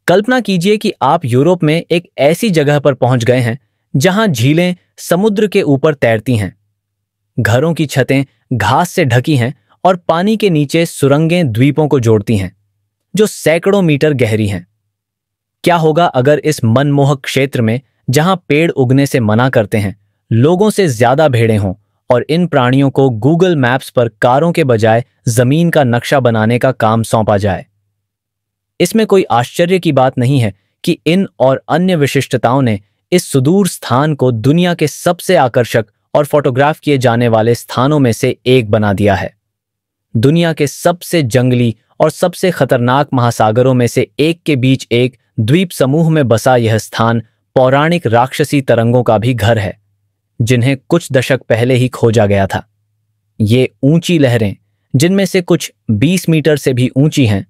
कल्पना कीजिए कि आप यूरोप में एक ऐसी जगह पर पहुंच गए हैं जहां झीलें समुद्र के ऊपर तैरती हैं, घरों की छतें घास से ढकी हैं और पानी के नीचे सुरंगें द्वीपों को जोड़ती हैं जो सैकड़ों मीटर गहरी हैं। क्या होगा अगर इस मनमोहक क्षेत्र में, जहां पेड़ उगने से मना करते हैं, लोगों से ज्यादा भेड़ें हों और इन प्राणियों को गूगल मैप्स पर कारों के बजाय जमीन का नक्शा बनाने का काम सौंपा जाए? इसमें कोई आश्चर्य की बात नहीं है कि इन और अन्य विशिष्टताओं ने इस सुदूर स्थान को दुनिया के सबसे आकर्षक और फोटोग्राफ किए जाने वाले स्थानों में से एक बना दिया है। दुनिया के सबसे जंगली और सबसे खतरनाक महासागरों में से एक के बीच एक द्वीप समूह में बसा यह स्थान पौराणिक राक्षसी तरंगों का भी घर है, जिन्हें कुछ दशक पहले ही खोजा गया था। ये ऊंची लहरें, जिनमें से कुछ 20 मीटर से भी ऊंची हैं,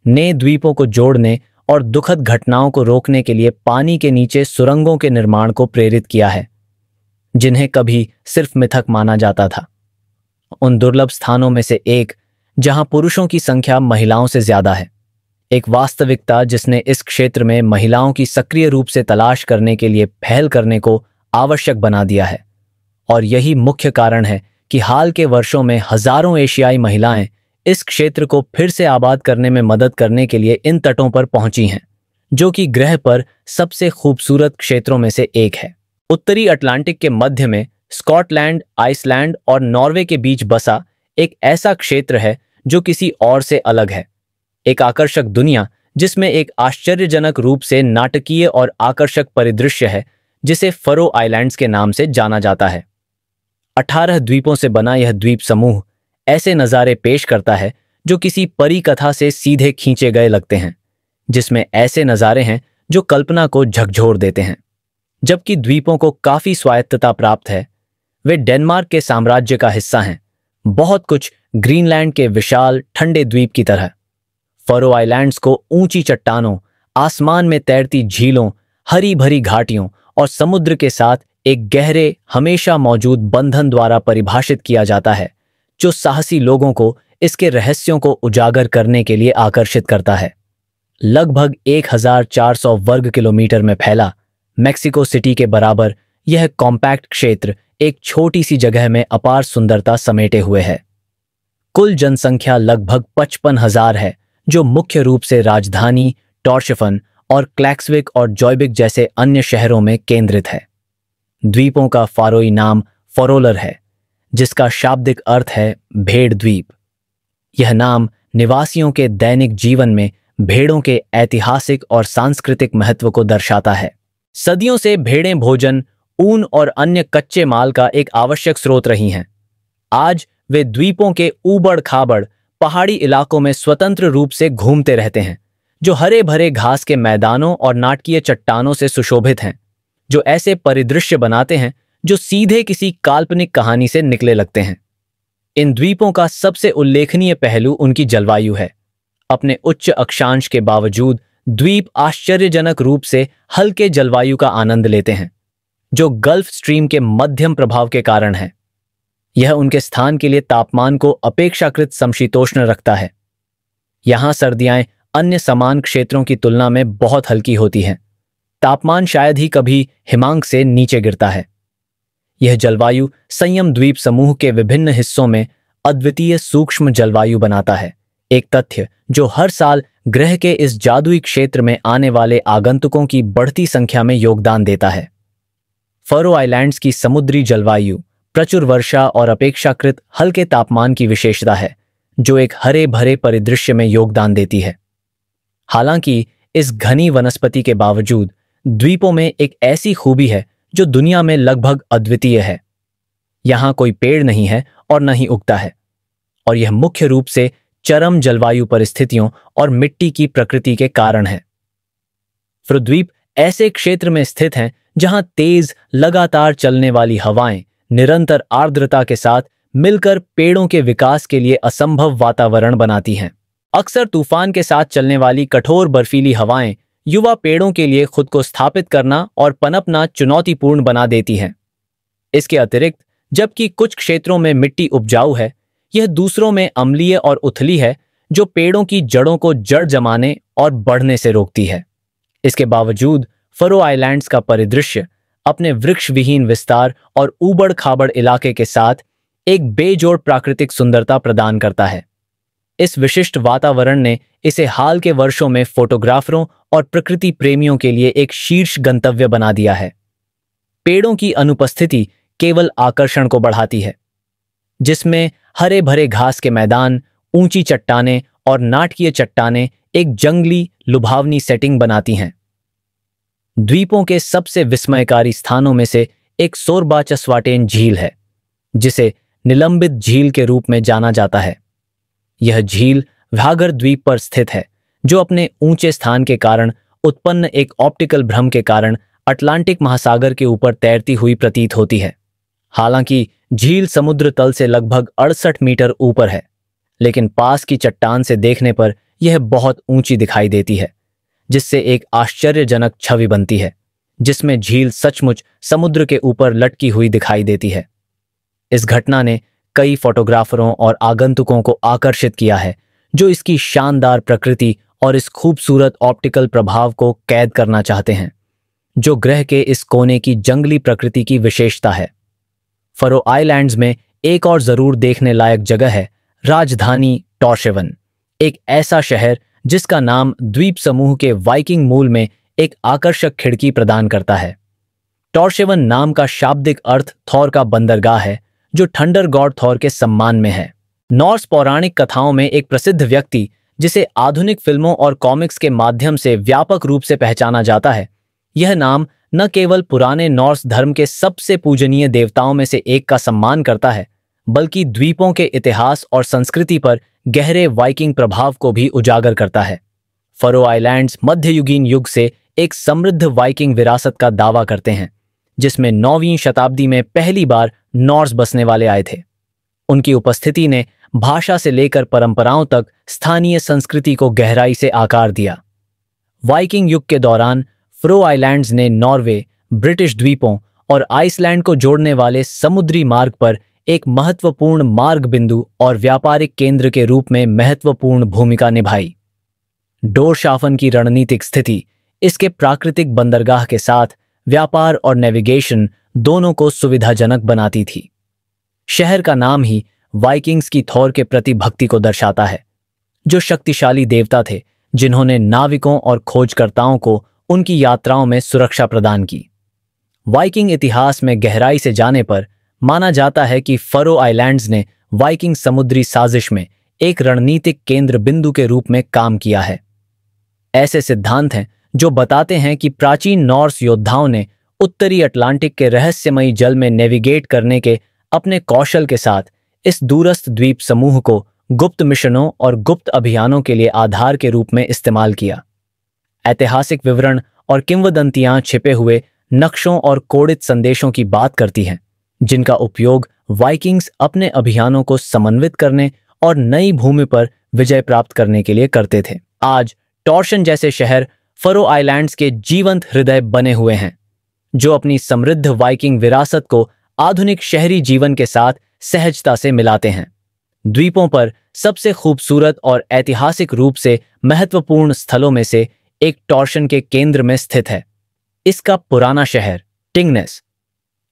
ने द्वीपों को जोड़ने और दुखद घटनाओं को रोकने के लिए पानी के नीचे सुरंगों के निर्माण को प्रेरित किया है, जिन्हें कभी सिर्फ मिथक माना जाता था। उन दुर्लभ स्थानों में से एक जहां पुरुषों की संख्या महिलाओं से ज्यादा है, एक वास्तविकता जिसने इस क्षेत्र में महिलाओं की सक्रिय रूप से तलाश करने के लिए पहल करने को आवश्यक बना दिया है। और यही मुख्य कारण है कि हाल के वर्षों में हजारों एशियाई महिलाएं इस क्षेत्र को फिर से आबाद करने में मदद करने के लिए इन तटों पर पहुंची हैं, जो कि ग्रह पर सबसे खूबसूरत क्षेत्रों में से एक है। उत्तरी अटलांटिक के मध्य में स्कॉटलैंड, आइसलैंड और नॉर्वे के बीच बसा एक ऐसा क्षेत्र है जो किसी और से अलग है। एक आकर्षक दुनिया जिसमें एक आश्चर्यजनक रूप से नाटकीय और आकर्षक परिदृश्य है, जिसे फरो आइलैंड्स के नाम से जाना जाता है। 18 द्वीपों से बना यह द्वीप समूह ऐसे नज़ारे पेश करता है जो किसी परी कथा से सीधे खींचे गए लगते हैं, जिसमें ऐसे नज़ारे हैं जो कल्पना को झकझोर देते हैं। जबकि द्वीपों को काफी स्वायत्तता प्राप्त है, वे डेनमार्क के साम्राज्य का हिस्सा हैं, बहुत कुछ ग्रीनलैंड के विशाल ठंडे द्वीप की तरह। फरो आइलैंड्स को ऊंची चट्टानों, आसमान में तैरती झीलों, हरी भरी घाटियों और समुद्र के साथ एक गहरे, हमेशा मौजूद बंधन द्वारा परिभाषित किया जाता है, जो साहसी लोगों को इसके रहस्यों को उजागर करने के लिए आकर्षित करता है। लगभग 1400 वर्ग किलोमीटर में फैला मेक्सिको सिटी के बराबर यह कॉम्पैक्ट क्षेत्र एक छोटी सी जगह में अपार सुंदरता समेटे हुए है। कुल जनसंख्या लगभग 55,000 है, जो मुख्य रूप से राजधानी टॉर्शफन और क्लैक्सविक और जॉयबिक जैसे अन्य शहरों में केंद्रित है। द्वीपों का फारोई नाम फरोलर है, जिसका शाब्दिक अर्थ है भेड़ द्वीप। यह नाम निवासियों के दैनिक जीवन में भेड़ों के ऐतिहासिक और सांस्कृतिक महत्व को दर्शाता है। सदियों से भेड़ें भोजन, ऊन और अन्य कच्चे माल का एक आवश्यक स्रोत रही हैं। आज वे द्वीपों के ऊबड़ खाबड़ पहाड़ी इलाकों में स्वतंत्र रूप से घूमते रहते हैं, जो हरे भरे घास के मैदानों और नाटकीय चट्टानों से सुशोभित हैं, जो ऐसे परिदृश्य बनाते हैं जो सीधे किसी काल्पनिक कहानी से निकले लगते हैं। इन द्वीपों का सबसे उल्लेखनीय पहलू उनकी जलवायु है। अपने उच्च अक्षांश के बावजूद द्वीप आश्चर्यजनक रूप से हल्के जलवायु का आनंद लेते हैं, जो गल्फ स्ट्रीम के मध्यम प्रभाव के कारण है। यह उनके स्थान के लिए तापमान को अपेक्षाकृत समशीतोष्ण रखता है। यहां सर्दियां अन्य समान क्षेत्रों की तुलना में बहुत हल्की होती हैं। तापमान शायद ही कभी हिमांक से नीचे गिरता है। यह जलवायु संयम द्वीप समूह के विभिन्न हिस्सों में अद्वितीय सूक्ष्म जलवायु बनाता है, एक तथ्य जो हर साल ग्रह के इस जादुई क्षेत्र में आने वाले आगंतुकों की बढ़ती संख्या में योगदान देता है। फरो आइलैंड्स की समुद्री जलवायु प्रचुर वर्षा और अपेक्षाकृत हल्के तापमान की विशेषता है, जो एक हरे भरे परिदृश्य में योगदान देती है। हालांकि इस घनी वनस्पति के बावजूद द्वीपों में एक ऐसी खूबी है जो दुनिया में लगभग अद्वितीय है। यहां कोई पेड़ नहीं है और न ही उगता है, और यह मुख्य रूप से चरम जलवायु परिस्थितियों और मिट्टी की प्रकृति के कारण है। द्वीप ऐसे क्षेत्र में स्थित हैं जहां तेज, लगातार चलने वाली हवाएं निरंतर आर्द्रता के साथ मिलकर पेड़ों के विकास के लिए असंभव वातावरण बनाती हैं। अक्सर तूफान के साथ चलने वाली कठोर बर्फीली हवाएं युवा पेड़ों के लिए खुद को स्थापित करना और पनपना चुनौतीपूर्ण बना देती हैं। इसके अतिरिक्त, जबकि कुछ क्षेत्रों में मिट्टी उपजाऊ है, यह दूसरों में अम्लीय और उथली है, जो पेड़ों की जड़ों को जड़ जमाने और बढ़ने से रोकती है। इसके बावजूद फरो आइलैंड्स का परिदृश्य अपने वृक्ष विहीन विस्तार और ऊबड़ खाबड़ इलाके के साथ एक बेजोड़ प्राकृतिक सुंदरता प्रदान करता है। इस विशिष्ट वातावरण ने इसे हाल के वर्षों में फोटोग्राफरों और प्रकृति प्रेमियों के लिए एक शीर्ष गंतव्य बना दिया है। पेड़ों की अनुपस्थिति केवल आकर्षण को बढ़ाती है, जिसमें हरे भरे घास के मैदान, ऊंची चट्टानें और नाटकीय चट्टानें एक जंगली लुभावनी सेटिंग बनाती हैं। द्वीपों के सबसे विस्मयकारी स्थानों में से एक सोरबा चस्वाटेन झील है, जिसे निलंबित झील के रूप में जाना जाता है। यह झील व्याघ्र द्वीप पर स्थित है, जो अपने ऊंचे स्थान के कारण उत्पन्न एक ऑप्टिकल भ्रम के कारण अटलांटिक महासागर के ऊपर तैरती हुई प्रतीत होती है। हालांकि झील समुद्र तल से लगभग 68 मीटर ऊपर है, लेकिन पास की चट्टान से देखने पर यह बहुत ऊंची दिखाई देती है, जिससे एक आश्चर्यजनक छवि बनती है, जिसमें झील सचमुच समुद्र के ऊपर लटकी हुई दिखाई देती है। इस घटना ने कई फोटोग्राफरों और आगंतुकों को आकर्षित किया है, जो इसकी शानदार प्रकृति और इस खूबसूरत ऑप्टिकल प्रभाव को कैद करना चाहते हैं, जो ग्रह के इस कोने की जंगली प्रकृति की विशेषता है। फरो आइलैंड्स में एक और जरूर देखने लायक जगह है राजधानी टॉर्शेवन, एक ऐसा शहर जिसका नाम द्वीप समूह के वाइकिंग मूल में एक आकर्षक खिड़की प्रदान करता है। टॉर्शेवन नाम का शाब्दिक अर्थ थॉर का बंदरगाह है, जो थंडर गॉड थॉर के सम्मान में है। नॉर्स पौराणिक कथाओं में एक प्रसिद्ध व्यक्ति, जिसे आधुनिक फिल्मों और कॉमिक्स के माध्यम से व्यापक रूप से पहचाना जाता है। यह नाम न केवल पुराने नॉर्स धर्म के सबसे पूजनीय देवताओं में से एक का सम्मान करता है, बल्कि द्वीपों के इतिहास और संस्कृति पर गहरे वाइकिंग प्रभाव को भी उजागर करता है। फरो आइलैंड्स मध्ययुगीन युग से एक समृद्ध वाइकिंग विरासत का दावा करते हैं, जिसमें 9वीं शताब्दी में पहली बार नॉर्स बसने वाले आए थे। उनकी उपस्थिति ने भाषा से लेकर परंपराओं तक स्थानीय संस्कृति को गहराई से आकार दिया। वाइकिंग युग के दौरान फरो आइलैंड्स ने नॉर्वे, ब्रिटिश द्वीपों और आइसलैंड को जोड़ने वाले समुद्री मार्ग पर एक महत्वपूर्ण मार्ग बिंदु और व्यापारिक केंद्र के रूप में महत्वपूर्ण भूमिका निभाई। डोरशाफन की रणनीतिक स्थिति इसके प्राकृतिक बंदरगाह के साथ व्यापार और नेविगेशन दोनों को सुविधाजनक बनाती थी। शहर का नाम ही वाइकिंग्स की थॉर के प्रति भक्ति को दर्शाता है, जो शक्तिशाली देवता थे जिन्होंने नाविकों और खोजकर्ताओं को उनकी यात्राओं में सुरक्षा प्रदान की। वाइकिंग इतिहास में गहराई से जाने पर माना जाता है कि फरो आइलैंड्स ने वाइकिंग समुद्री साजिश में एक रणनीतिक केंद्र बिंदु के रूप में काम किया है। ऐसे सिद्धांत हैं जो बताते हैं कि प्राचीन नॉर्स योद्धाओं ने उत्तरी अटलांटिक के रहस्यमयी जल में नेविगेट करने के अपने कौशल के साथ इस दूरस्थ द्वीप समूह को गुप्त मिशनों और गुप्त अभियानों के लिए आधार के रूप में इस्तेमाल किया। ऐतिहासिक विवरण और किंवदंतियां छिपे हुए नक्शों और कोडित संदेशों की बात करती हैं, जिनका उपयोग वाइकिंग्स अपने अभियानों को समन्वित करने और नई भूमि पर विजय प्राप्त करने के लिए करते थे। आज टॉर्शन जैसे शहर फरो आइलैंड्स के जीवंत हृदय बने हुए हैं, जो अपनी समृद्ध वाइकिंग विरासत को आधुनिक शहरी जीवन के साथ सहजता से मिलाते हैं। द्वीपों पर सबसे खूबसूरत और ऐतिहासिक रूप से महत्वपूर्ण स्थलों में से एक टॉर्शन के केंद्र में स्थित है। इसका पुराना शहर टिंगनेस।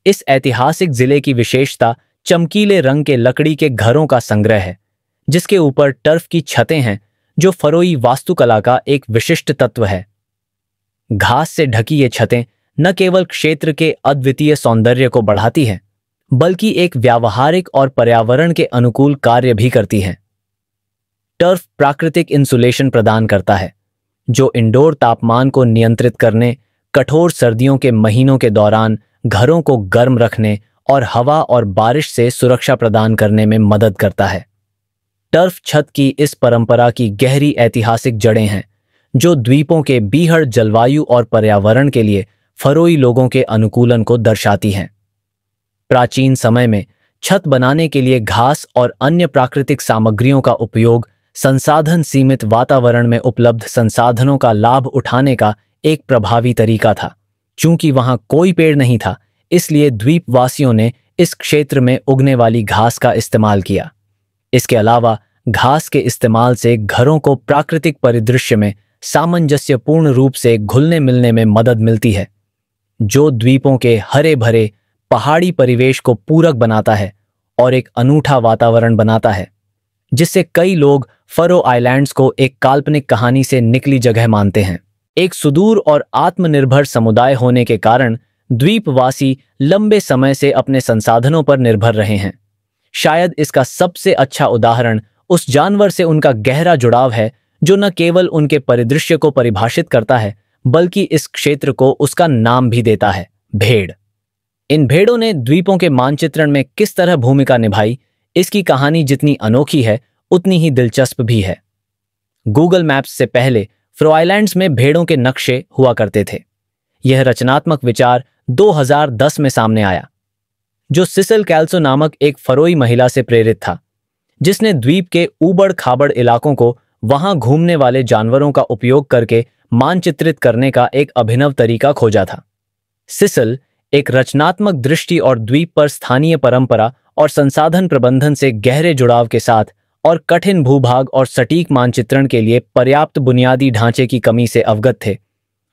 इस ऐतिहासिक जिले की विशेषता चमकीले रंग के लकड़ी के घरों का संग्रह है, जिसके ऊपर टर्फ की छतें हैं, जो फरोई वास्तुकला का एक विशिष्ट तत्व है। घास से ढकी ये छतें न केवल क्षेत्र के अद्वितीय सौंदर्य को बढ़ाती हैं, बल्कि एक व्यावहारिक और पर्यावरण के अनुकूल कार्य भी करती हैं। टर्फ प्राकृतिक इंसुलेशन प्रदान करता है, जो इंडोर तापमान को नियंत्रित करने, कठोर सर्दियों के महीनों के दौरान घरों को गर्म रखने और हवा और बारिश से सुरक्षा प्रदान करने में मदद करता है। टर्फ छत की इस परंपरा की गहरी ऐतिहासिक जड़ें हैं, जो द्वीपों के बीहड़ जलवायु और पर्यावरण के लिए फरोई लोगों के अनुकूलन को दर्शाती हैं। प्राचीन समय में छत बनाने के लिए घास और अन्य प्राकृतिक सामग्रियों का उपयोग संसाधन सीमित वातावरण में उपलब्ध संसाधनों का लाभ उठाने का एक प्रभावी तरीका था। चूंकि वहां कोई पेड़ नहीं था, इसलिए द्वीपवासियों ने इस क्षेत्र में उगने वाली घास का इस्तेमाल किया। इसके अलावा घास के इस्तेमाल से घरों को प्राकृतिक परिदृश्य में सामंजस्यपूर्ण रूप से घुलने मिलने में मदद मिलती है, जो द्वीपों के हरे भरे पहाड़ी परिवेश को पूरक बनाता है और एक अनूठा वातावरण बनाता है, जिससे कई लोग फरो आइलैंड्स को एक काल्पनिक कहानी से निकली जगह मानते हैं। एक सुदूर और आत्मनिर्भर समुदाय होने के कारण द्वीपवासी लंबे समय से अपने संसाधनों पर निर्भर रहे हैं। शायद इसका सबसे अच्छा उदाहरण उस जानवर से उनका गहरा जुड़ाव है जो न केवल उनके परिदृश्य को परिभाषित करता है बल्कि इस क्षेत्र को उसका नाम भी देता है, भेड़। इन भेड़ों ने द्वीपों के मानचित्रण में किस तरह भूमिका निभाई, इसकी कहानी जितनी अनोखी है उतनी ही दिलचस्प भी है। गूगल मैप्स से पहले फरो आइलैंड्स में भेड़ों के नक्शे हुआ करते थे। यह रचनात्मक विचार 2010 में सामने आया, जो सिसिल कैल्सो नामक एक फरोई महिला से प्रेरित था, जिसने द्वीप के ऊबड़ खाबड़ इलाकों को वहां घूमने वाले जानवरों का उपयोग करके मानचित्रित करने का एक अभिनव तरीका खोजा था। सिसिल एक रचनात्मक दृष्टि और द्वीप पर स्थानीय परंपरा और संसाधन प्रबंधन से गहरे जुड़ाव के साथ और कठिन भूभाग और सटीक मानचित्रण के लिए पर्याप्त बुनियादी ढांचे की कमी से अवगत थे।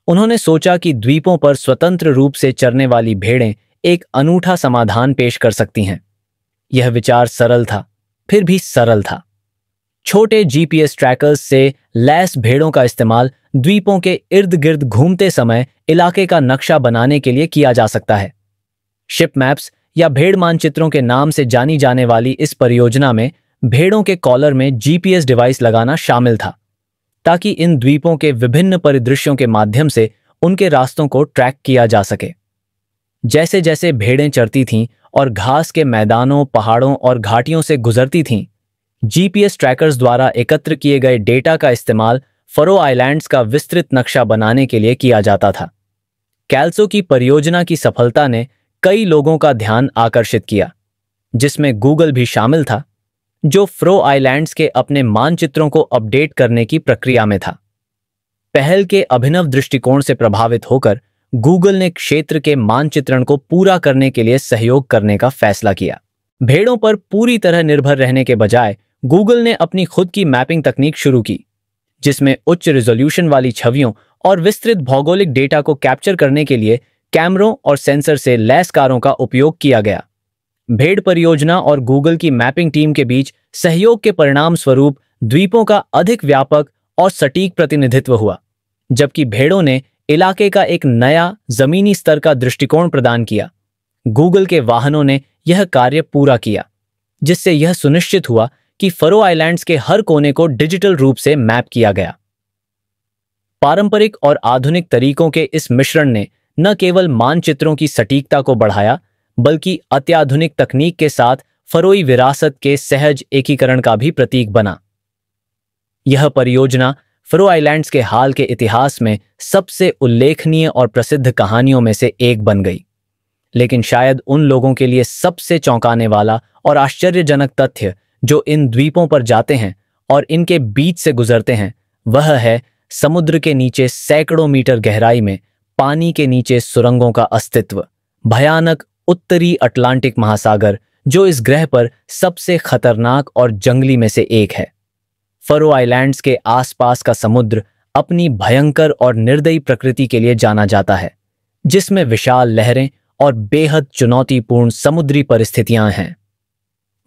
उन्होंने सोचा कि द्वीपों पर स्वतंत्र रूप से चरने वाली भेड़ें एक अनूठा समाधान पेश कर सकती हैं। यह विचार सरल था, फिर भी सरल था। छोटे जीपीएस ट्रैकर्स से लैस भेड़ों का इस्तेमाल द्वीपों के इर्द गिर्द घूमते समय इलाके का नक्शा बनाने के लिए किया जा सकता है। शिप मैप्स या भेड़ मानचित्रों के नाम से जानी जाने वाली इस परियोजना में भेड़ों के कॉलर में जीपीएस डिवाइस लगाना शामिल था, ताकि इन द्वीपों के विभिन्न परिदृश्यों के माध्यम से उनके रास्तों को ट्रैक किया जा सके। जैसे जैसे भेड़ें चरती थीं और घास के मैदानों, पहाड़ों और घाटियों से गुजरती थीं, जीपीएस ट्रैकर्स द्वारा एकत्र किए गए डेटा का इस्तेमाल फरो आइलैंड्स का विस्तृत नक्शा बनाने के लिए किया जाता था। कैल्सो की परियोजना की सफलता ने कई लोगों का ध्यान आकर्षित किया, जिसमें गूगल भी शामिल था, जो फरो आइलैंड्स के अपने मानचित्रों को अपडेट करने की प्रक्रिया में था। पहल के अभिनव दृष्टिकोण से प्रभावित होकर गूगल ने क्षेत्र के मानचित्रण को पूरा करने के लिए सहयोग करने का फैसला किया। भेड़ों पर पूरी तरह निर्भर रहने के बजाय गूगल ने अपनी खुद की मैपिंग तकनीक शुरू की, जिसमें उच्च रिजोल्यूशन वाली छवियों और विस्तृत भौगोलिक डेटा को कैप्चर करने के लिए कैमरों और सेंसर से लैस कारों का उपयोग किया गया। भेड़ परियोजना और गूगल की मैपिंग टीम के बीच सहयोग के परिणाम स्वरूप द्वीपों का अधिक व्यापक और सटीक प्रतिनिधित्व हुआ, जबकि भेड़ों ने इलाके का एक नया जमीनी स्तर का दृष्टिकोण प्रदान किया। गूगल के वाहनों ने यह कार्य पूरा किया, जिससे यह सुनिश्चित हुआ कि फरो आइलैंड्स के हर कोने को डिजिटल रूप से मैप किया गया। पारंपरिक और आधुनिक तरीकों के इस मिश्रण ने न केवल मानचित्रों की सटीकता को बढ़ाया, बल्कि अत्याधुनिक तकनीक के साथ फरोई विरासत के सहज एकीकरण का भी प्रतीक बना। यह परियोजना फरो आइलैंड्स के हाल के इतिहास में सबसे उल्लेखनीय और प्रसिद्ध कहानियों में से एक बन गई। लेकिन शायद उन लोगों के लिए सबसे चौंकाने वाला और आश्चर्यजनक तथ्य जो इन द्वीपों पर जाते हैं और इनके बीच से गुजरते हैं, वह है समुद्र के नीचे सैकड़ों मीटर गहराई में पानी के नीचे सुरंगों का अस्तित्व। भयानक उत्तरी अटलांटिक महासागर, जो इस ग्रह पर सबसे खतरनाक और जंगली में से एक है। फरो आइलैंड्स के आसपास का समुद्र अपनी भयंकर और निर्दयी प्रकृति के लिए जाना जाता है, जिसमें विशाल लहरें और बेहद चुनौतीपूर्ण समुद्री परिस्थितियां हैं।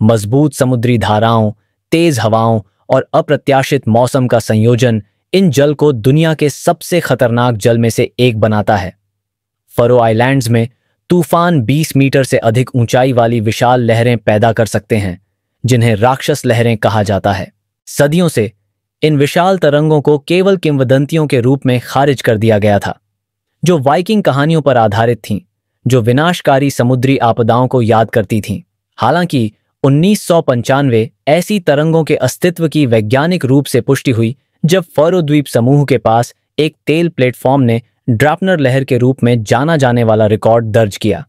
मजबूत समुद्री धाराओं, तेज हवाओं और अप्रत्याशित मौसम का संयोजन इन जल को दुनिया के सबसे खतरनाक जल में से एक बनाता है। फरो आइलैंड्स में तूफान 20 मीटर से अधिक ऊंचाई वाली विशाल लहरें पैदा कर सकते हैं, जिन्हें राक्षस लहरें कहा जाता है। सदियों से इन विशाल तरंगों को केवल किंवदंतियों के रूप में खारिज कर दिया गया था, जो वाइकिंग कहानियों पर आधारित थीं, जो विनाशकारी समुद्री आपदाओं को याद करती थीं। हालांकि 1995 ऐसी तरंगों के अस्तित्व की वैज्ञानिक रूप से पुष्टि हुई, जब फरो द्वीप समूह के पास एक तेल प्लेटफॉर्म ने ड्रापनर लहर के रूप में जाना जाने वाला रिकॉर्ड दर्ज किया।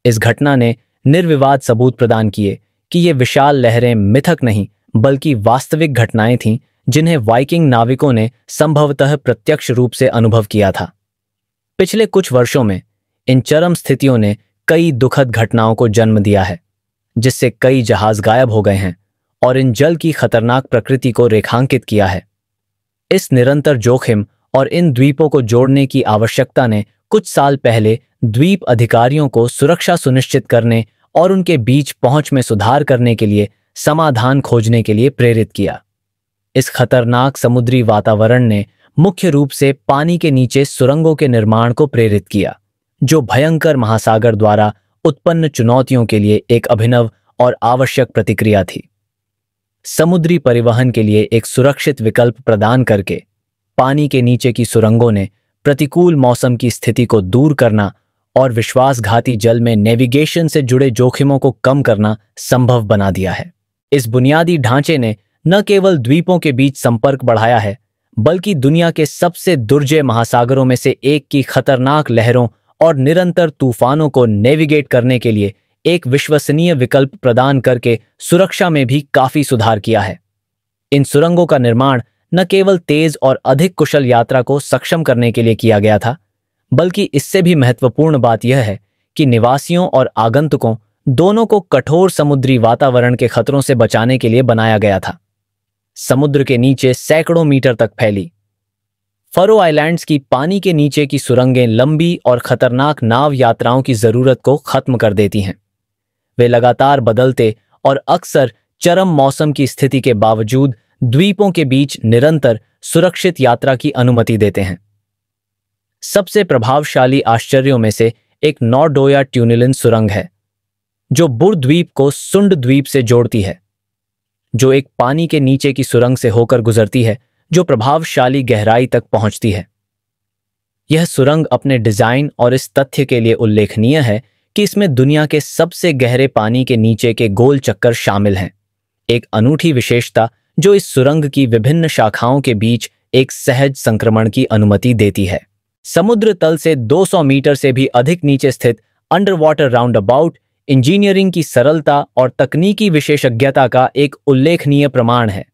इस घटना ने निर्विवाद सबूत प्रदान किए कि ये विशाल लहरें मिथक नहीं, बल्कि वास्तविक घटनाएं थीं, जिन्हें वाइकिंग नाविकों ने संभवतः प्रत्यक्ष रूप से अनुभव किया था। पिछले कुछ वर्षों में इन चरम स्थितियों ने कई दुखद घटनाओं को जन्म दिया है, जिससे कई जहाज गायब हो गए हैं और इन जल की खतरनाक प्रकृति को रेखांकित किया है। इस निरंतर जोखिम और इन द्वीपों को जोड़ने की आवश्यकता ने कुछ साल पहले द्वीप अधिकारियों को सुरक्षा सुनिश्चित करने और उनके बीच पहुंच में सुधार करने के लिए समाधान खोजने के लिए प्रेरित किया। इस खतरनाक समुद्री वातावरण ने मुख्य रूप से पानी के नीचे सुरंगों के निर्माण को प्रेरित किया, जो भयंकर महासागर द्वारा उत्पन्न चुनौतियों के लिए एक अभिनव और आवश्यक प्रतिक्रिया थी। समुद्री परिवहन के लिए एक सुरक्षित विकल्प प्रदान करके पानी के नीचे की सुरंगों ने प्रतिकूल मौसम की स्थिति को दूर करना और विश्वासघाती जल में नेविगेशन से जुड़े जोखिमों को कम करना संभव बना दिया है। इस बुनियादी ढांचे ने न केवल द्वीपों के बीच संपर्क बढ़ाया है, बल्कि दुनिया के सबसे दुर्जय महासागरों में से एक की खतरनाक लहरों और निरंतर तूफानों को नेविगेट करने के लिए एक विश्वसनीय विकल्प प्रदान करके सुरक्षा में भी काफी सुधार किया है। इन सुरंगों का निर्माण न केवल तेज और अधिक कुशल यात्रा को सक्षम करने के लिए किया गया था, बल्कि इससे भी महत्वपूर्ण बात यह है कि निवासियों और आगंतुकों दोनों को कठोर समुद्री वातावरण के खतरों से बचाने के लिए बनाया गया था। समुद्र के नीचे सैकड़ों मीटर तक फैली फरो आइलैंड्स की पानी के नीचे की सुरंगें लंबी और खतरनाक नाव यात्राओं की जरूरत को खत्म कर देती हैं। वे लगातार बदलते और अक्सर चरम मौसम की स्थिति के बावजूद द्वीपों के बीच निरंतर सुरक्षित यात्रा की अनुमति देते हैं। सबसे प्रभावशाली आश्चर्यों में से एक नॉर्डोया ट्यूनिलिन सुरंग है, जो बुर द्वीप को सुंड द्वीप से जोड़ती है, जो एक पानी के नीचे की सुरंग से होकर गुजरती है जो प्रभावशाली गहराई तक पहुंचती है। यह सुरंग अपने डिजाइन और इस तथ्य के लिए उल्लेखनीय है कि इसमें दुनिया के सबसे गहरे पानी के नीचे के गोल चक्कर शामिल हैं, एक अनूठी विशेषता जो इस सुरंग की विभिन्न शाखाओं के बीच एक सहज संक्रमण की अनुमति देती है। समुद्र तल से 200 मीटर से भी अधिक नीचे स्थित under water round about engineering की सरलता और तकनीकी विशेषज्ञता का एक उल्लेखनीय प्रमाण है।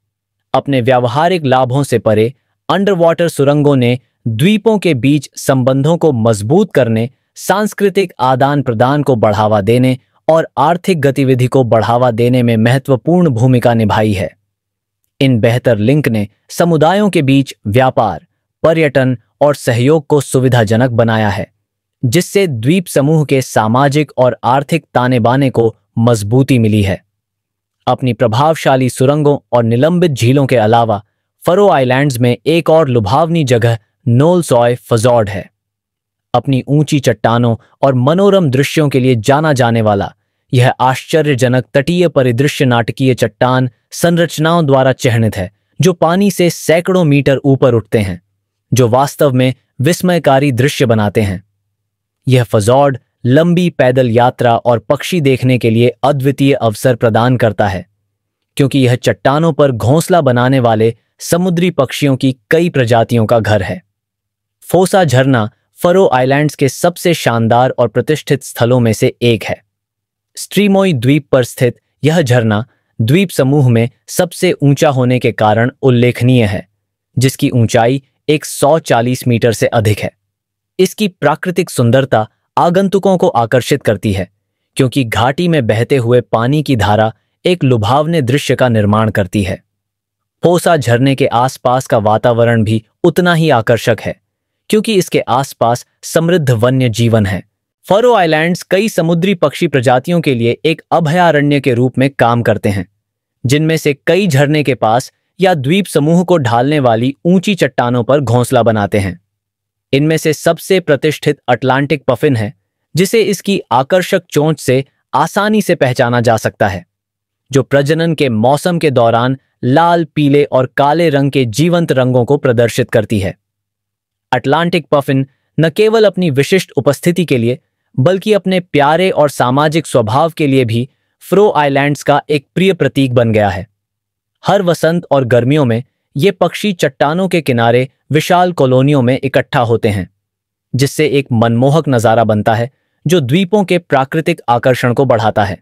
अपने व्यावहारिक लाभों से परे अंडर वाटर सुरंगों ने द्वीपों के बीच संबंधों को मजबूत करने, सांस्कृतिक आदान प्रदान को बढ़ावा देने और आर्थिक गतिविधि को बढ़ावा देने में महत्वपूर्ण भूमिका निभाई है। इन बेहतर लिंक ने समुदायों के बीच व्यापार, पर्यटन और सहयोग को सुविधाजनक बनाया है, जिससे द्वीप समूह के सामाजिक और आर्थिक ताने बाने को मजबूती मिली है। अपनी प्रभावशाली सुरंगों और निलंबित झीलों के अलावा फरो आइलैंड्स में एक और लुभावनी जगह नोल सॉय फजॉर्ड है। अपनी ऊंची चट्टानों और मनोरम दृश्यों के लिए जाना जाने वाला यह आश्चर्यजनक तटीय परिदृश्य नाटकीय चट्टान संरचनाओं द्वारा चिह्नित है, जो पानी से सैकड़ों मीटर ऊपर उठते हैं, जो वास्तव में विस्मयकारी दृश्य बनाते हैं। यह फजॉर्ड लंबी पैदल यात्रा और पक्षी देखने के लिए अद्वितीय अवसर प्रदान करता है, क्योंकि यह चट्टानों पर घोंसला बनाने वाले समुद्री पक्षियों की कई प्रजातियों का घर है। फोसा झरना फरो आइलैंड्स के सबसे शानदार और प्रतिष्ठित स्थलों में से एक है। स्ट्रीमोई द्वीप पर स्थित यह झरना द्वीप समूह में सबसे ऊंचा होने के कारण उल्लेखनीय है, जिसकी ऊंचाई 140 मीटर से अधिक है। इसकी प्राकृतिक सुंदरता आगंतुकों को आकर्षित करती है, क्योंकि घाटी में बहते हुए पानी की धारा एक लुभावने दृश्य का निर्माण करती है। फोसा झरने के आसपास का वातावरण भी उतना ही आकर्षक है, क्योंकि इसके आसपास समृद्ध वन्य जीवन है। फरो आइलैंड्स कई समुद्री पक्षी प्रजातियों के लिए एक अभयारण्य के रूप में काम करते हैं, जिनमें से कई झरने के पास या द्वीप समूह को ढालने वाली ऊंची चट्टानों पर घोंसला बनाते हैं। इनमें से सबसे प्रतिष्ठित अटलांटिक पफिन है, जिसे इसकी आकर्षक चोंच से आसानी से पहचाना जा सकता है, जो प्रजनन के मौसम के दौरान लाल, पीले और काले रंग के जीवंत रंगों को प्रदर्शित करती है। अटलांटिक पफिन न केवल अपनी विशिष्ट उपस्थिति के लिए, बल्कि अपने प्यारे और सामाजिक स्वभाव के लिए भी फरो आइलैंड्स का एक प्रिय प्रतीक बन गया है। हर वसंत और गर्मियों में ये पक्षी चट्टानों के किनारे विशाल कॉलोनियों में इकट्ठा होते हैं, जिससे एक मनमोहक नजारा बनता है जो द्वीपों के प्राकृतिक आकर्षण को बढ़ाता है।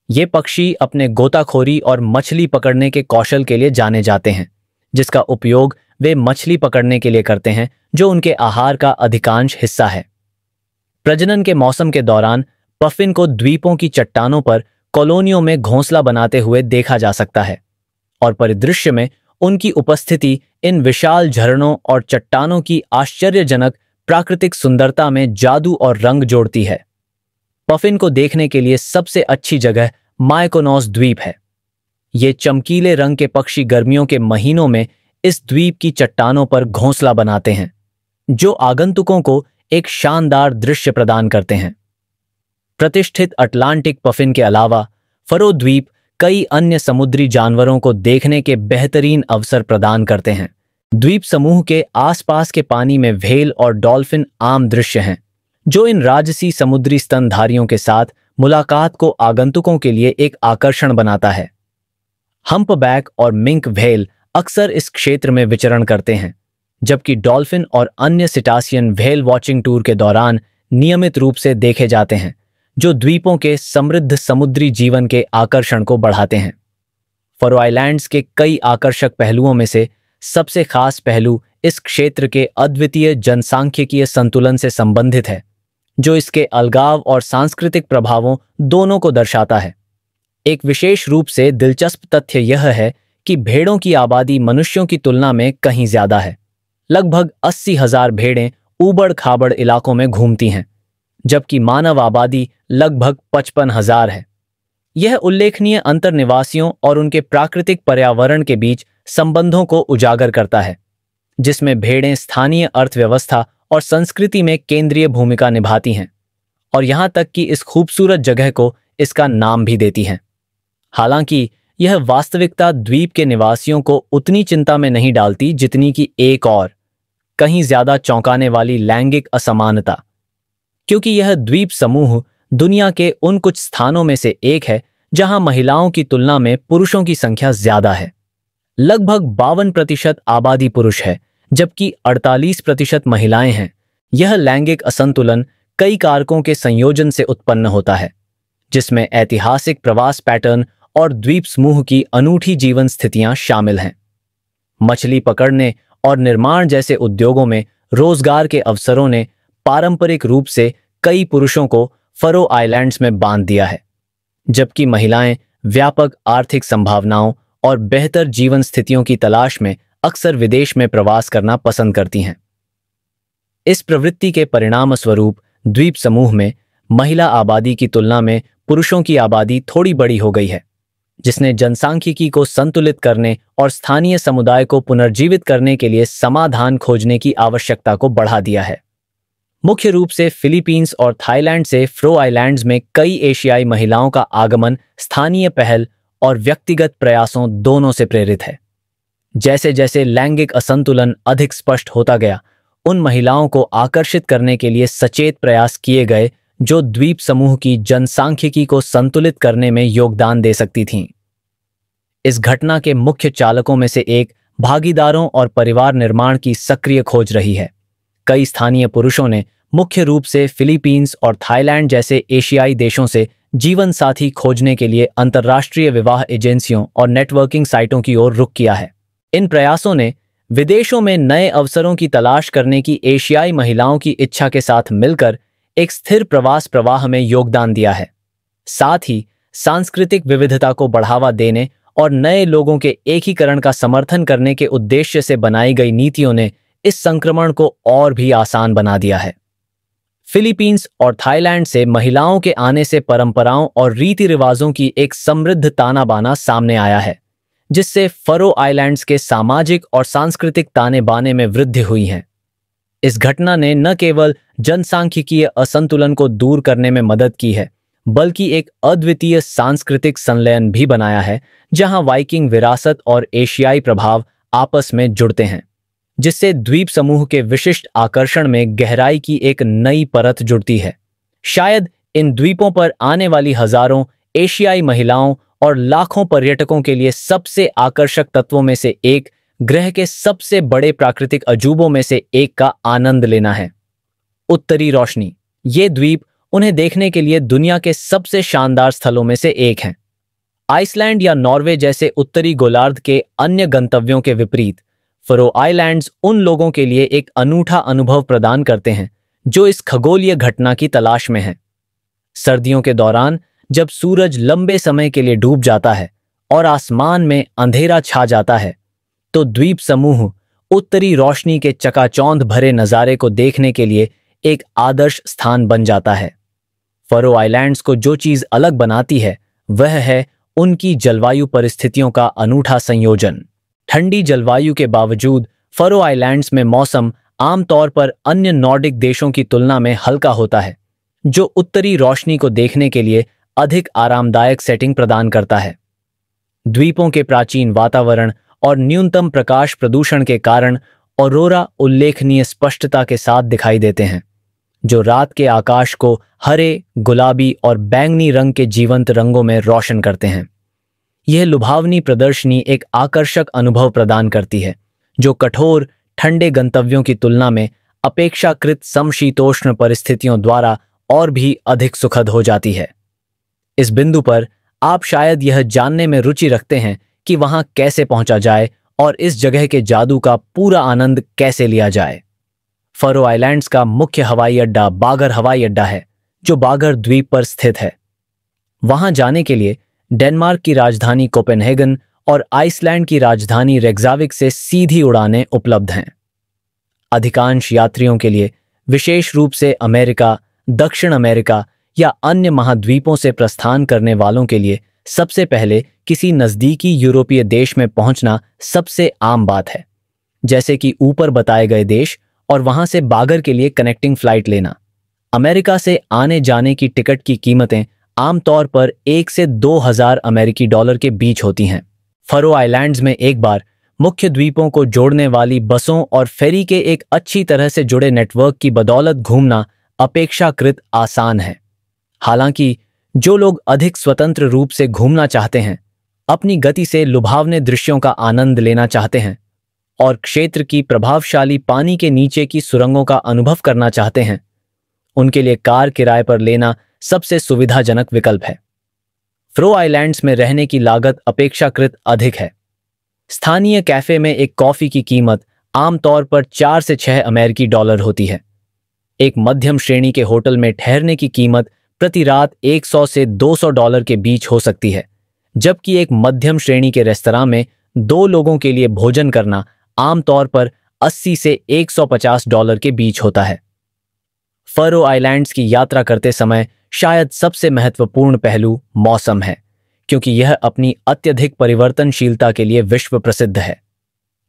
ये पक्षी अपने गोताखोरी और मछली पकड़ने के कौशल के लिए जाने जाते हैं, जिसका उपयोग वे मछली पकड़ने के लिए करते हैं, जो उनके आहार का अधिकांश हिस्सा है। प्रजनन के मौसम के दौरान पफिन को द्वीपों की चट्टानों पर कॉलोनियों में घोंसला बनाते हुए देखा जा सकता है और परिदृश्य में उनकी उपस्थिति इन विशाल झरनों और चट्टानों की आश्चर्यजनक प्राकृतिक सुंदरता में जादू और रंग जोड़ती है। पफिन को देखने के लिए सबसे अच्छी जगह मायकोनॉस द्वीप है। ये चमकीले रंग के पक्षी गर्मियों के महीनों में इस द्वीप की चट्टानों पर घोंसला बनाते हैं, जो आगंतुकों को एक शानदार दृश्य प्रदान करते हैं। प्रतिष्ठित अटलांटिक पफिन के अलावा फरो द्वीप कई अन्य समुद्री जानवरों को देखने के बेहतरीन अवसर प्रदान करते हैं। द्वीप समूह के आसपास के पानी में व्हेल और डॉल्फिन आम दृश्य हैं, जो इन राजसी समुद्री स्तनधारियों के साथ मुलाकात को आगंतुकों के लिए एक आकर्षण बनाता है। हम्पबैक और मिंक व्हेल अक्सर इस क्षेत्र में विचरण करते हैं, जबकि डॉल्फिन और अन्य सिटासियन व्हेल वॉचिंग टूर के दौरान नियमित रूप से देखे जाते हैं, जो द्वीपों के समृद्ध समुद्री जीवन के आकर्षण को बढ़ाते हैं। फरो आइलैंड्स के कई आकर्षक पहलुओं में से सबसे खास पहलू इस क्षेत्र के अद्वितीय जनसांख्यिकीय संतुलन से संबंधित है, जो इसके अलगाव और सांस्कृतिक प्रभावों दोनों को दर्शाता है। एक विशेष रूप से दिलचस्प तथ्य यह है कि भेड़ों की आबादी मनुष्यों की तुलना में कहीं ज्यादा है। लगभग 80,000 भेड़ें ऊबड़ खाबड़ इलाकों में घूमती हैं, जबकि मानव आबादी लगभग 55,000 है। यह उल्लेखनीय अंतर निवासियों और उनके प्राकृतिक पर्यावरण के बीच संबंधों को उजागर करता है, जिसमें भेड़ें स्थानीय अर्थव्यवस्था और संस्कृति में केंद्रीय भूमिका निभाती हैं और यहां तक कि इस खूबसूरत जगह को इसका नाम भी देती हैं। हालांकि यह वास्तविकता द्वीप के निवासियों को उतनी चिंता में नहीं डालती जितनी कि एक और कहीं ज्यादा चौंकाने वाली लैंगिक असमानता, क्योंकि यह द्वीप समूह दुनिया के उन कुछ स्थानों में से एक है जहां महिलाओं की तुलना में पुरुषों की संख्या ज्यादा है। लगभग 52% आबादी पुरुष है, जबकि 48% महिलाएं हैं। यह लैंगिक असंतुलन कई कारकों के संयोजन से उत्पन्न होता है, जिसमें ऐतिहासिक प्रवास पैटर्न और द्वीप समूह की अनूठी जीवन स्थितियां शामिल हैं। मछली पकड़ने और निर्माण जैसे उद्योगों में रोजगार के अवसरों ने पारंपरिक रूप से कई पुरुषों को फरो आइलैंड्स में बांध दिया है, जबकि महिलाएं व्यापक आर्थिक संभावनाओं और बेहतर जीवन स्थितियों की तलाश में अक्सर विदेश में प्रवास करना पसंद करती हैं। इस प्रवृत्ति के परिणामस्वरूप द्वीप समूह में महिला आबादी की तुलना में पुरुषों की आबादी थोड़ी बड़ी हो गई है, जिसने जनसांख्यिकी को संतुलित करने और स्थानीय समुदाय को पुनर्जीवित करने के लिए समाधान खोजने की आवश्यकता को बढ़ा दिया है। मुख्य रूप से फिलीपींस और थाईलैंड से फरो आइलैंड्स में कई एशियाई महिलाओं का आगमन स्थानीय पहल और व्यक्तिगत प्रयासों दोनों से प्रेरित है। जैसे जैसे लैंगिक असंतुलन अधिक स्पष्ट होता गया, उन महिलाओं को आकर्षित करने के लिए सचेत प्रयास किए गए जो द्वीप समूह की जनसांख्यिकी को संतुलित करने में योगदान दे सकती थीं। इस घटना के मुख्य चालकों में से एक भागीदारों और परिवार निर्माण की सक्रिय खोज रही है। कई स्थानीय पुरुषों ने मुख्य रूप से फिलीपींस और थाईलैंड जैसे एशियाई देशों से जीवन साथी खोजने के लिए अंतर्राष्ट्रीय विवाह एजेंसियों और नेटवर्किंग साइटों की ओर रुख किया है। इन प्रयासों ने विदेशों में नए अवसरों की तलाश करने की एशियाई महिलाओं की इच्छा के साथ मिलकर एक स्थिर प्रवास प्रवाह में योगदान दिया है। साथ ही सांस्कृतिक विविधता को बढ़ावा देने और नए लोगों के एकीकरण का समर्थन करने के उद्देश्य से बनाई गई नीतियों ने इस संक्रमण को और भी आसान बना दिया है। फिलीपींस और थाईलैंड से महिलाओं के आने से परंपराओं और रीति रिवाजों की एक समृद्ध ताना बाना सामने आया है, जिससे फरो आइलैंड्स के सामाजिक और सांस्कृतिक ताने बाने में वृद्धि हुई है। इस घटना ने न केवल जनसांख्यिकीय असंतुलन को दूर करने में मदद की है, बल्कि एक अद्वितीय सांस्कृतिक संलयन भी बनाया है, जहां वाइकिंग विरासत और एशियाई प्रभाव आपस में जुड़ते हैं, जिससे द्वीप समूह के विशिष्ट आकर्षण में गहराई की एक नई परत जुड़ती है। शायद इन द्वीपों पर आने वाली हजारों एशियाई महिलाओं और लाखों पर्यटकों के लिए सबसे आकर्षक तत्वों में से एक ग्रह के सबसे बड़े प्राकृतिक अजूबों में से एक का आनंद लेना है। उत्तरी रोशनी। ये द्वीप उन्हें देखने के लिए दुनिया के सबसे शानदार स्थलों में से एक हैं। आइसलैंड या नॉर्वे जैसे उत्तरी गोलार्ध के अन्य गंतव्यों के विपरीत फरो आइलैंड्स उन लोगों के लिए एक अनूठा अनुभव प्रदान करते हैं जो इस खगोलीय घटना की तलाश में हैं। सर्दियों के दौरान जब सूरज लंबे समय के लिए डूब जाता है और आसमान में अंधेरा छा जाता है, तो द्वीप समूह उत्तरी रोशनी के चकाचौंध भरे नज़ारे को देखने के लिए एक आदर्श स्थान बन जाता है। फरो आइलैंड्स को जो चीज़ अलग बनाती है वह है उनकी जलवायु परिस्थितियों का अनूठा संयोजन। ठंडी जलवायु के बावजूद फरो आइलैंड्स में मौसम आमतौर पर अन्य नॉर्डिक देशों की तुलना में हल्का होता है, जो उत्तरी रोशनी को देखने के लिए अधिक आरामदायक सेटिंग प्रदान करता है। द्वीपों के प्राचीन वातावरण और न्यूनतम प्रकाश प्रदूषण के कारण ऑरोरा उल्लेखनीय स्पष्टता के साथ दिखाई देते हैं, जो रात के आकाश को हरे, गुलाबी और बैंगनी रंग के जीवंत रंगों में रोशन करते हैं। यह लुभावनी प्रदर्शनी एक आकर्षक अनुभव प्रदान करती है, जो कठोर ठंडे गंतव्यों की तुलना में अपेक्षाकृत समशीतोष्ण परिस्थितियों द्वारा और भी अधिक सुखद हो जाती है। इस बिंदु पर आप शायद यह जानने में रुचि रखते हैं कि वहां कैसे पहुंचा जाए और इस जगह के जादू का पूरा आनंद कैसे लिया जाए। फरो आइलैंड्स का मुख्य हवाई अड्डा बागर हवाई अड्डा है, जो बागर द्वीप पर स्थित है। वहां जाने के लिए डेनमार्क की राजधानी कोपेनहेगन और आइसलैंड की राजधानी रेक्जाविक से सीधी उड़ानें उपलब्ध हैं। अधिकांश यात्रियों के लिए, विशेष रूप से अमेरिका, दक्षिण अमेरिका या अन्य महाद्वीपों से प्रस्थान करने वालों के लिए, सबसे पहले किसी नज़दीकी यूरोपीय देश में पहुंचना सबसे आम बात है, जैसे कि ऊपर बताए गए देश, और वहां से बागर के लिए कनेक्टिंग फ्लाइट लेना। अमेरिका से आने जाने की टिकट की कीमतें आमतौर पर 1 से 2,000 अमेरिकी डॉलर के बीच होती हैं। फरो आइलैंड्स में एक बार मुख्य द्वीपों को जोड़ने वाली बसों और फेरी के एक अच्छी तरह से जुड़े नेटवर्क की बदौलत घूमना अपेक्षाकृत आसान है। हालांकि जो लोग अधिक स्वतंत्र रूप से घूमना चाहते हैं, अपनी गति से लुभावने दृश्यों का आनंद लेना चाहते हैं और क्षेत्र की प्रभावशाली पानी के नीचे की सुरंगों का अनुभव करना चाहते हैं, उनके लिए कार किराए पर लेना सबसे सुविधाजनक विकल्प है। फरो आइलैंड्स में रहने की लागत अपेक्षाकृत अधिक है। स्थानीय कैफे में एक कॉफी की कीमत आमतौर पर 4 से 6 अमेरिकी डॉलर होती है। एक मध्यम श्रेणी के होटल में ठहरने की कीमत प्रति रात 100 से 200 डॉलर के बीच हो सकती है, जबकि एक मध्यम श्रेणी के रेस्तरां में 2 लोगों के लिए भोजन करना आमतौर पर 80 से 150 डॉलर के बीच होता है। फरो आइलैंड्स की यात्रा करते समय शायद सबसे महत्वपूर्ण पहलू मौसम है, क्योंकि यह अपनी अत्यधिक परिवर्तनशीलता के लिए विश्व प्रसिद्ध है।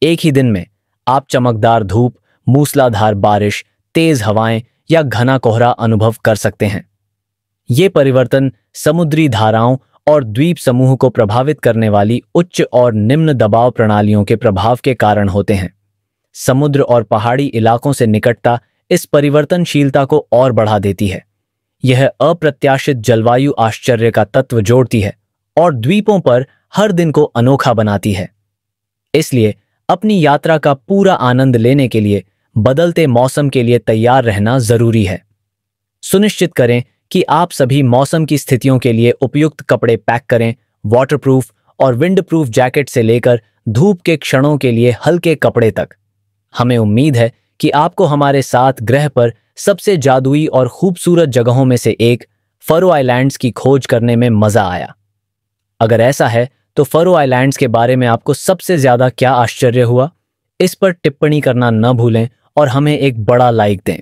एक ही दिन में आप चमकदार धूप, मूसलाधार बारिश, तेज हवाएं या घना कोहरा अनुभव कर सकते हैं। ये परिवर्तन समुद्री धाराओं और द्वीप समूह को प्रभावित करने वाली उच्च और निम्न दबाव प्रणालियों के प्रभाव के कारण होते हैं। समुद्र और पहाड़ी इलाकों से निकटता इस परिवर्तनशीलता को और बढ़ा देती है। यह अप्रत्याशित जलवायु आश्चर्य का तत्व जोड़ती है और द्वीपों पर हर दिन को अनोखा बनाती है। इसलिए अपनी यात्रा का पूरा आनंद लेने के लिए बदलते मौसम के लिए तैयार रहना जरूरी है। सुनिश्चित करें कि आप सभी मौसम की स्थितियों के लिए उपयुक्त कपड़े पैक करें। वाटरप्रूफ और विंडप्रूफ जैकेट से लेकर धूप के क्षणों के लिए हल्के कपड़े तक। हमें उम्मीद है कि आपको हमारे साथ ग्रह पर सबसे जादुई और खूबसूरत जगहों में से एक फरो आइलैंड्स की खोज करने में मजा आया। अगर ऐसा है तो फरो आइलैंड्स के बारे में आपको सबसे ज्यादा क्या आश्चर्य हुआ, इस पर टिप्पणी करना न भूलें और हमें एक बड़ा लाइक दें।